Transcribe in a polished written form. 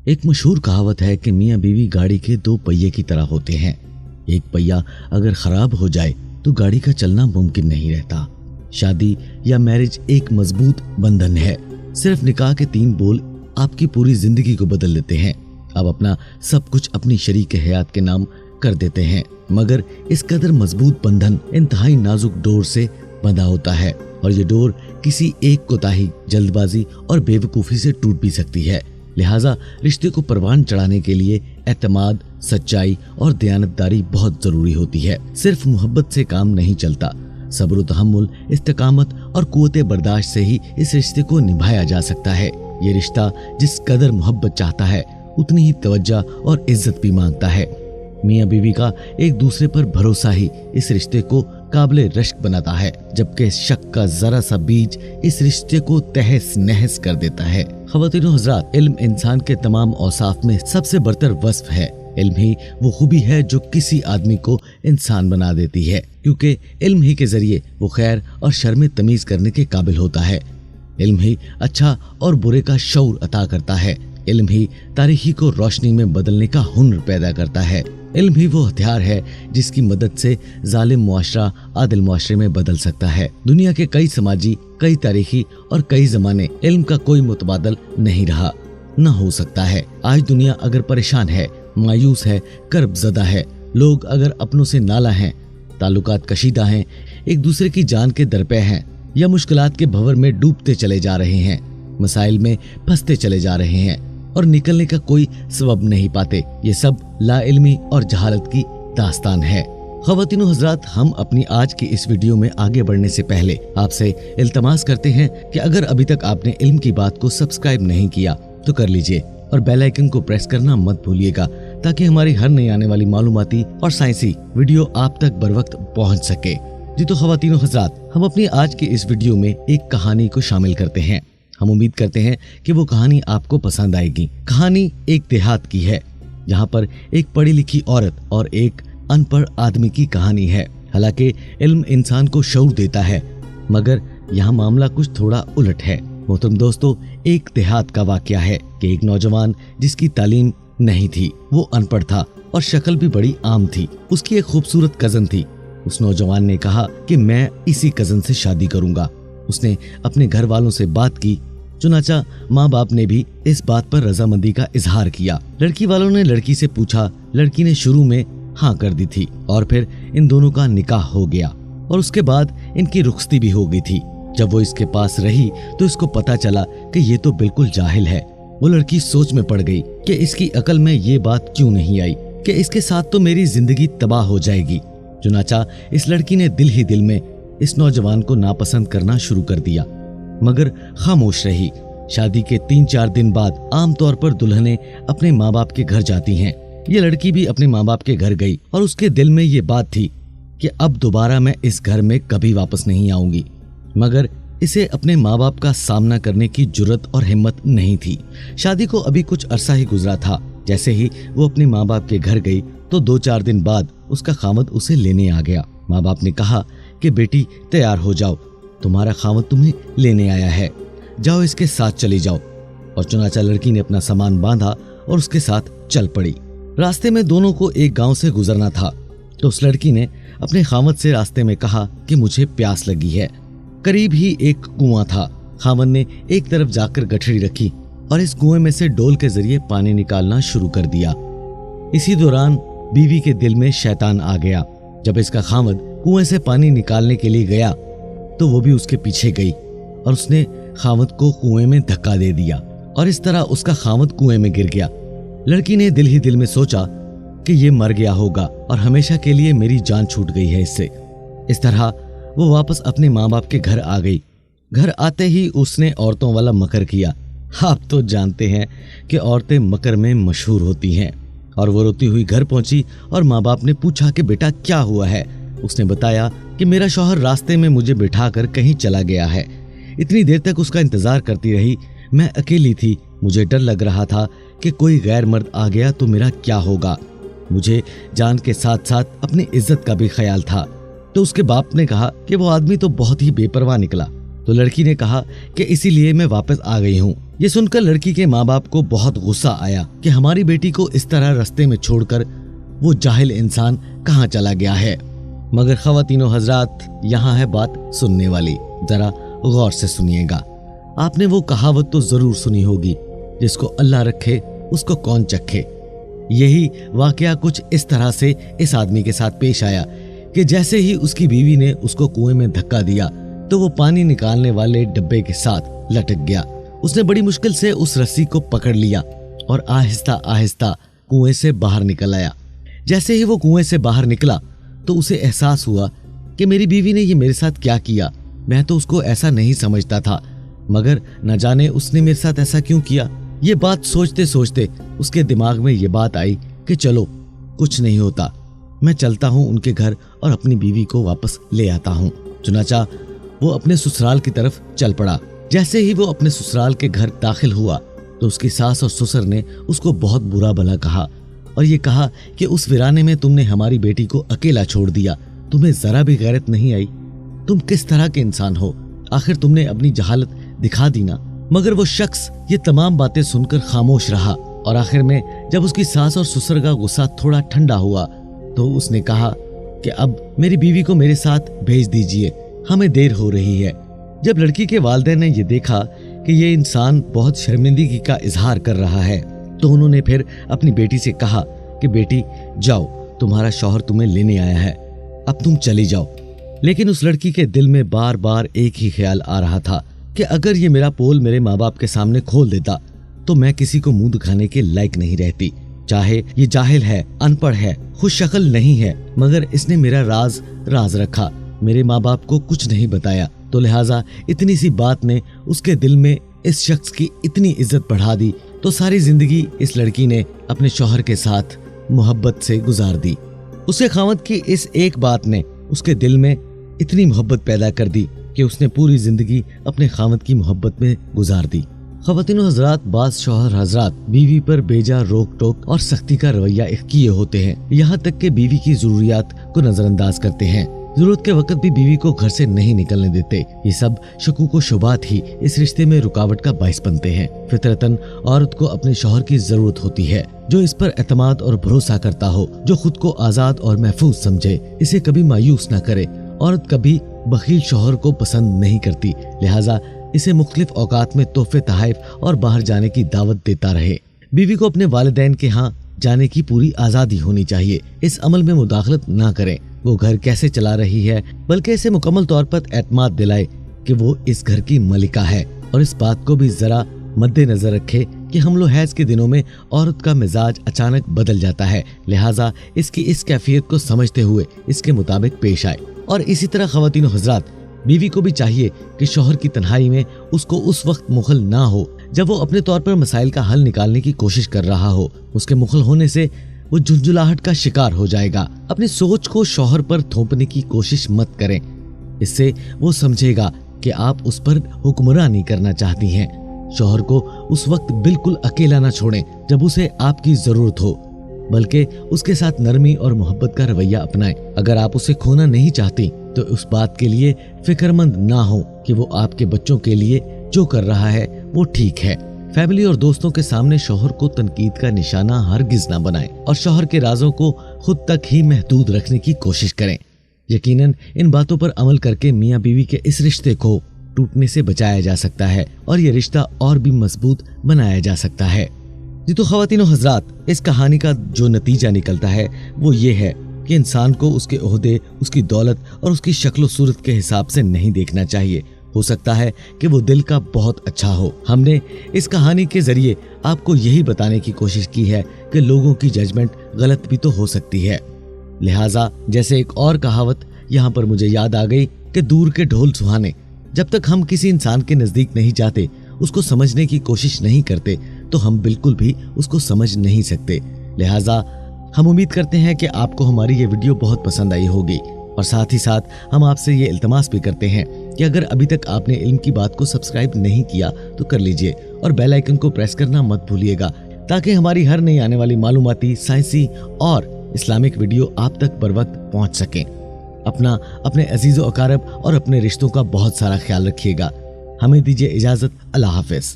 एक मशहूर कहावत है कि मियाँ बीवी गाड़ी के दो पहिए की तरह होते हैं। एक पहिया अगर खराब हो जाए तो गाड़ी का चलना मुमकिन नहीं रहता। शादी या मैरिज एक मजबूत बंधन है। सिर्फ निकाह के 3 बोल आपकी पूरी जिंदगी को बदल देते हैं। आप अपना सब कुछ अपनी शरीक हयात के नाम कर देते हैं, मगर इस कदर मजबूत बंधन इंतहाई नाजुक डोर से बंधा होता है और ये डोर किसी एक कोताही, जल्दबाजी और बेवकूफी से टूट भी सकती है। लिहाजा रिश्ते को परवान चढ़ाने के लिए एतमाद, सच्चाई और दयानतदारी बहुत जरूरी होती है। सिर्फ मोहब्बत से काम नहीं चलता। सब्र, तहम्मुल, इस्तिकामत और कुव्वते बर्दाश्त से ही इस रिश्ते को निभाया जा सकता है। ये रिश्ता जिस कदर मोहब्बत चाहता है उतनी ही तवज्जो और इज्जत भी मांगता है। मियाँ बीवी का एक दूसरे पर भरोसा ही इस रिश्ते को काबिले रश्क बनाता है, जबकि शक का जरा सा बीज इस रिश्ते को तहस नहस कर देता है। ख़वातीन व हज़रात, इल्म इंसान के तमाम औसाफ में सबसे बरतर वस्फ है। इल्म ही वो खूबी है जो किसी आदमी को इंसान बना देती है, क्योंकि इल्म ही के जरिए वो खैर और शर में तमीज करने के काबिल होता है। इल्म ही अच्छा और बुरे का शऊर अता करता है। इल्म ही तारीखी को रोशनी में बदलने का हुनर पैदा करता है। इल्म ही वो हथियार है जिसकी मदद से जालिम मुआशरा आदिल मुआशरे में बदल सकता है। दुनिया के कई समाजी, कई तारीखी और कई जमाने इल्म का कोई मुतबादल नहीं रहा, न हो सकता है। आज दुनिया अगर परेशान है, मायूस है, कर्ब ज़दा है, लोग अगर अपनों से नाला हैं, ताल्लुकात कशीदा हैं, एक दूसरे की जान के दरपे हैं, या मुश्किलात के भंवर में डूबते चले जा रहे हैं, मसाइल में फंसते चले जा रहे हैं और निकलने का कोई सबब नहीं पाते, ये सब लाइल्मी और जहालत की दास्तान है। ख़वातीन व हज़रात, हम अपनी आज की इस वीडियो में आगे बढ़ने से पहले आपसे इल्तमास करते हैं कि अगर अभी तक आपने इल्म की बात को सब्सक्राइब नहीं किया तो कर लीजिए और बेल आइकन को प्रेस करना मत भूलिएगा, ताकि हमारी हर नई आने वाली मालूमाती और साइंसी वीडियो आप तक बर वक्त पहुँच सके। जी तो ख़वातीन व हज़रात, हम अपनी आज की इस वीडियो में एक कहानी को शामिल करते हैं। हम उम्मीद करते हैं कि वो कहानी आपको पसंद आएगी। कहानी एक देहात की है, जहाँ पर एक पढ़ी लिखी औरत और एक अनपढ़ आदमी की कहानी है। हालांकि इल्म इंसान को शऊर देता है, मगर यहाँ मामला कुछ थोड़ा उलट है। मोहतरम दोस्तों, एक देहात का वाकया है कि एक नौजवान जिसकी तालीम नहीं थी, वो अनपढ़ था और शक्ल भी बड़ी आम थी। उसकी एक खूबसूरत कजन थी। उस नौजवान ने कहा कि मैं इसी कजन से शादी करूंगा। उसने अपने घर वालों से बात की, चुनाचा माँ बाप ने भी इस बात पर रजामंदी का इजहार किया। लड़की वालों ने लड़की से पूछा, लड़की ने शुरू में हाँ कर दी थी और फिर इन दोनों का निकाह हो गया और उसके बाद इनकी रुखसती भी हो गई थी। जब वो इसके पास रही तो इसको पता चला कि ये तो बिल्कुल जाहिल है। वो लड़की सोच में पड़ गई कि इसकी अकल में ये बात क्यों नहीं आई कि इसके साथ तो मेरी जिंदगी तबाह हो जाएगी। चुनाचा इस लड़की ने दिल ही दिल में इस नौजवान को नापसंद करना शुरू कर दिया, मगर खामोश रही। शादी के 3-4 दिन बाद आमतौर पर दुल्हनें अपने माँ बाप के घर जाती हैं। ये लड़की भी अपने माँ बाप के घर गई और उसके दिल में ये बात थी कि अब दोबारा मैं इस घर में कभी वापस नहीं आऊंगी, मगर इसे अपने माँ बाप का सामना करने की जुर्रत और हिम्मत नहीं थी। शादी को अभी कुछ अरसा ही गुजरा था। जैसे ही वो अपने माँ बाप के घर गई तो 2-4 दिन बाद उसका खामद उसे लेने आ गया। माँ बाप ने कहा कि बेटी तैयार हो जाओ, तुम्हारा खामद तुम्हें लेने आया है, जाओ इसके साथ चली जाओ। और चुनाचा लड़की ने अपना सामान बांधा और उसके साथ चल पड़ी। रास्ते में दोनों को एक गांव से गुजरना था, तो उस लड़की ने अपने खामद से रास्ते में कहा कि मुझे प्यास लगी है। करीब ही एक कुआं था। खामद ने एक तरफ जाकर गठरी रखी और इस कुएं में से डोल के जरिए पानी निकालना शुरू कर दिया। इसी दौरान बीवी के दिल में शैतान आ गया। जब इसका खामद कुएं से पानी निकालने के लिए गया तो वो भी उसके पीछे गई और उसने खामद को कुएं में धक्का दे दिया और इस तरह उसका खामद कुएं में गिर गया। लड़की ने दिल ही दिल में सोचा कि ये मर गया होगा और हमेशा के लिए मेरी जान छूट गई है इससे। इस तरह वो वापस अपने माँ बाप के घर आ गई। घर आते ही उसने औरतों वाला मकर किया। आप तो जानते हैं कि औरतें मकर में मशहूर होती हैं। और वो रोती हुई घर पहुंची और माँ बाप ने पूछा कि बेटा क्या हुआ है। उसने बताया कि मेरा शौहर रास्ते में मुझे बिठाकर कहीं चला गया है। इतनी देर तक उसका इंतजार करती रही। मैं अकेली थी, मुझे डर लग रहा था कि कोई गैर मर्द आ गया तो मेरा क्या होगा। मुझे जान के साथ साथ अपनी इज्जत का भी ख्याल था। तो उसके बाप ने कहा कि वो आदमी तो बहुत ही बेपरवाह निकला, तो लड़की ने कहा कि इसीलिए मैं वापस आ गई हूँ। ये सुनकर लड़की के माँ बाप को बहुत गुस्सा आया कि हमारी बेटी को इस तरह रास्ते में छोड़कर वो जाहिल इंसान कहाँ चला गया है। मगर ख़वातीनो हजरात, यहाँ है बात सुनने वाली, जरा गौर से सुनिएगा। आपने वो कहावत तो जरूर सुनी होगी, जिसको अल्लाह रखे उसको कौन चखे। यही वाकया कुछ इस तरह से इस आदमी के साथ पेश आया कि जैसे ही उसकी बीवी ने उसको कुएं में धक्का दिया तो वो पानी निकालने वाले डब्बे के साथ लटक गया। उसने बड़ी मुश्किल से उस रस्सी को पकड़ लिया और आहिस्ता आहिस्ता कुएं से बाहर निकल आया। जैसे ही वो कुएं से बाहर निकला तो उसे एहसास हुआ कि मेरी बीवी ने ये मेरे साथ क्या किया। मैं तो उसको ऐसा नहीं समझता था, मगर न जाने उसने मेरे साथ ऐसा क्यों किया। ये बात सोचते सोचते उसके दिमाग में ये बात आई कि चलो कुछ नहीं होता, मैं चलता हूँ उनके घर और अपनी बीवी को वापस ले आता हूँ। चुनाचा वो अपने ससुराल की तरफ चल पड़ा। जैसे ही वो अपने ससुराल के घर दाखिल हुआ तो उसकी सास और ससुर ने उसको बहुत बुरा भला कहा और ये कहा कि उस वीराने में तुमने हमारी बेटी को अकेला छोड़ दिया, तुम्हें जरा भी गैरत नहीं आई, तुम किस तरह के इंसान हो, आखिर तुमने अपनी जहालत दिखा दी ना। मगर वो शख्स ये तमाम बातें सुनकर खामोश रहा और आखिर में जब उसकी सास और ससुर का गुस्सा थोड़ा ठंडा हुआ तो उसने कहा कि अब मेरी बीवी को मेरे साथ भेज दीजिए, हमें देर हो रही है। जब लड़की के वालिदैन ने ये देखा कि ये इंसान बहुत शर्मिंदगी का इजहार कर रहा है तो उन्होंने फिर अपनी बेटी से कहा कि बेटी जाओ, तुम्हारा शौहर तुम्हें लेने आया है, अब तुम चली जाओ। लेकिन उस लड़की के दिल में बार बार एक ही ख्याल आ रहा था कि अगर ये मेरा पोल मेरे माँ बाप के सामने खोल देता तो मैं किसी को मुंह दिखाने के लायक नहीं रहती। चाहे ये जाहिल है, अनपढ़ है, खुश शक्ल नहीं है, मगर इसने मेरा राज रखा, मेरे माँ बाप को कुछ नहीं बताया। तो लिहाजा इतनी सी बात ने उसके दिल में इस शख्स की इतनी इज्जत बढ़ा दी तो सारी जिंदगी इस लड़की ने अपने शौहर के साथ मोहब्बत से गुजार दी। उसके खावत की इस एक बात ने उसके दिल में इतनी मोहब्बत पैदा कर दी कि उसने पूरी जिंदगी अपने खावत की मोहब्बत में गुजार दी। ख़वातीनो हजरात, बाज शौहर हजरात बीवी पर बेजा रोक टोक और सख्ती का रवैया किए होते हैं, यहाँ तक कि बीवी की जरूरियात को नजरअंदाज करते हैं, जरूरत के वक्त भी बीवी को घर से नहीं निकलने देते। ये सब शकूक व शुबात ही इस रिश्ते में रुकावट का बाइस बनते हैं। फितरतन औरत को अपने शौहर की जरूरत होती है जो इस पर एतमाद और भरोसा करता हो, जो खुद को आजाद और महफूज समझे, इसे कभी मायूस न करे। औरत कभी बखील शौहर को पसंद नहीं करती, लिहाजा इसे मुख्तलिफ औकात में तोहफे तहाइफ और बाहर जाने की दावत देता रहे। बीवी को अपने वालिदैन के यहाँ जाने की पूरी आजादी होनी चाहिए, इस अमल में मुदाखलत ना करें वो घर कैसे चला रही है, बल्कि इसे मुकम्मल तौर पर एतमाद दिलाए कि वो इस घर की मलिका है। और इस बात को भी जरा मद्देनजर रखे कि हमलो हैज के दिनों में औरत का मिजाज अचानक बदल जाता है, लिहाजा इसकी इस कैफियत को समझते हुए इसके मुताबिक पेश आए। और इसी तरह ख़वातीनो हजरात, बीवी को भी चाहिए कि शौहर की तन्हाई में उसको उस वक्त मुखल ना हो जब वो अपने तौर पर मसाइल का हल निकालने की कोशिश कर रहा हो। उसके मुखल होने से वो झुंझुलाहट का शिकार हो जाएगा। अपनी सोच को शौहर पर थोपने की कोशिश मत करें, इससे वो समझेगा कि आप उस पर हुक्मरानी करना चाहती हैं। शौहर को उस वक्त बिल्कुल अकेला न छोड़ें जब उसे आपकी जरूरत हो, बल्कि उसके साथ नरमी और मोहब्बत का रवैया अपनाएं। अगर आप उसे खोना नहीं चाहती तो उस बात के लिए फिक्रमंद ना हो कि वो आपके बच्चों के लिए जो कर रहा है वो ठीक है। फैमिली और दोस्तों के सामने शौहर को तनकीद का निशाना हरगिज ना बनाएं और शौहर के राजों को खुद तक ही महदूद रखने की कोशिश करें। यकीनन इन बातों पर अमल करके मियाँ बीवी के इस रिश्ते को टूटने से बचाया जा सकता है और ये रिश्ता और भी मजबूत बनाया जा सकता है। जी तो ख़वातीनो हजरात, इस कहानी का जो नतीजा निकलता है वो ये है कि इंसान को उसके ओहदे, उसकी दौलत और उसकी शक्ल सूरत के हिसाब से नहीं देखना चाहिए। हो सकता है कि वो दिल का बहुत अच्छा हो। हमने इस कहानी के जरिए आपको यही बताने की कोशिश की है कि लोगों की जजमेंट गलत भी तो हो सकती है। लिहाजा जैसे एक और कहावत यहाँ पर मुझे याद आ गई कि दूर के ढोल सुहाने। जब तक हम किसी इंसान के नजदीक नहीं जाते, उसको समझने की कोशिश नहीं करते, तो हम बिल्कुल भी उसको समझ नहीं सकते। लिहाजा हम उम्मीद करते हैं कि आपको हमारी ये वीडियो बहुत पसंद आई होगी और साथ ही साथ हम आपसे ये इल्तमास भी करते हैं कि अगर अभी तक आपने इल्म की बात को सब्सक्राइब नहीं किया तो कर लीजिए और बेल आइकन को प्रेस करना मत भूलिएगा, ताकि हमारी हर नई आने वाली मालूमाती, साइंसी और इस्लामिक वीडियो आप तक बर वक्त पहुँच सकें। अपने अजीज़ो अकारब और अपने रिश्तों का बहुत सारा ख्याल रखिएगा। हमें दीजिए इजाजत। अल्लाह हाफिज।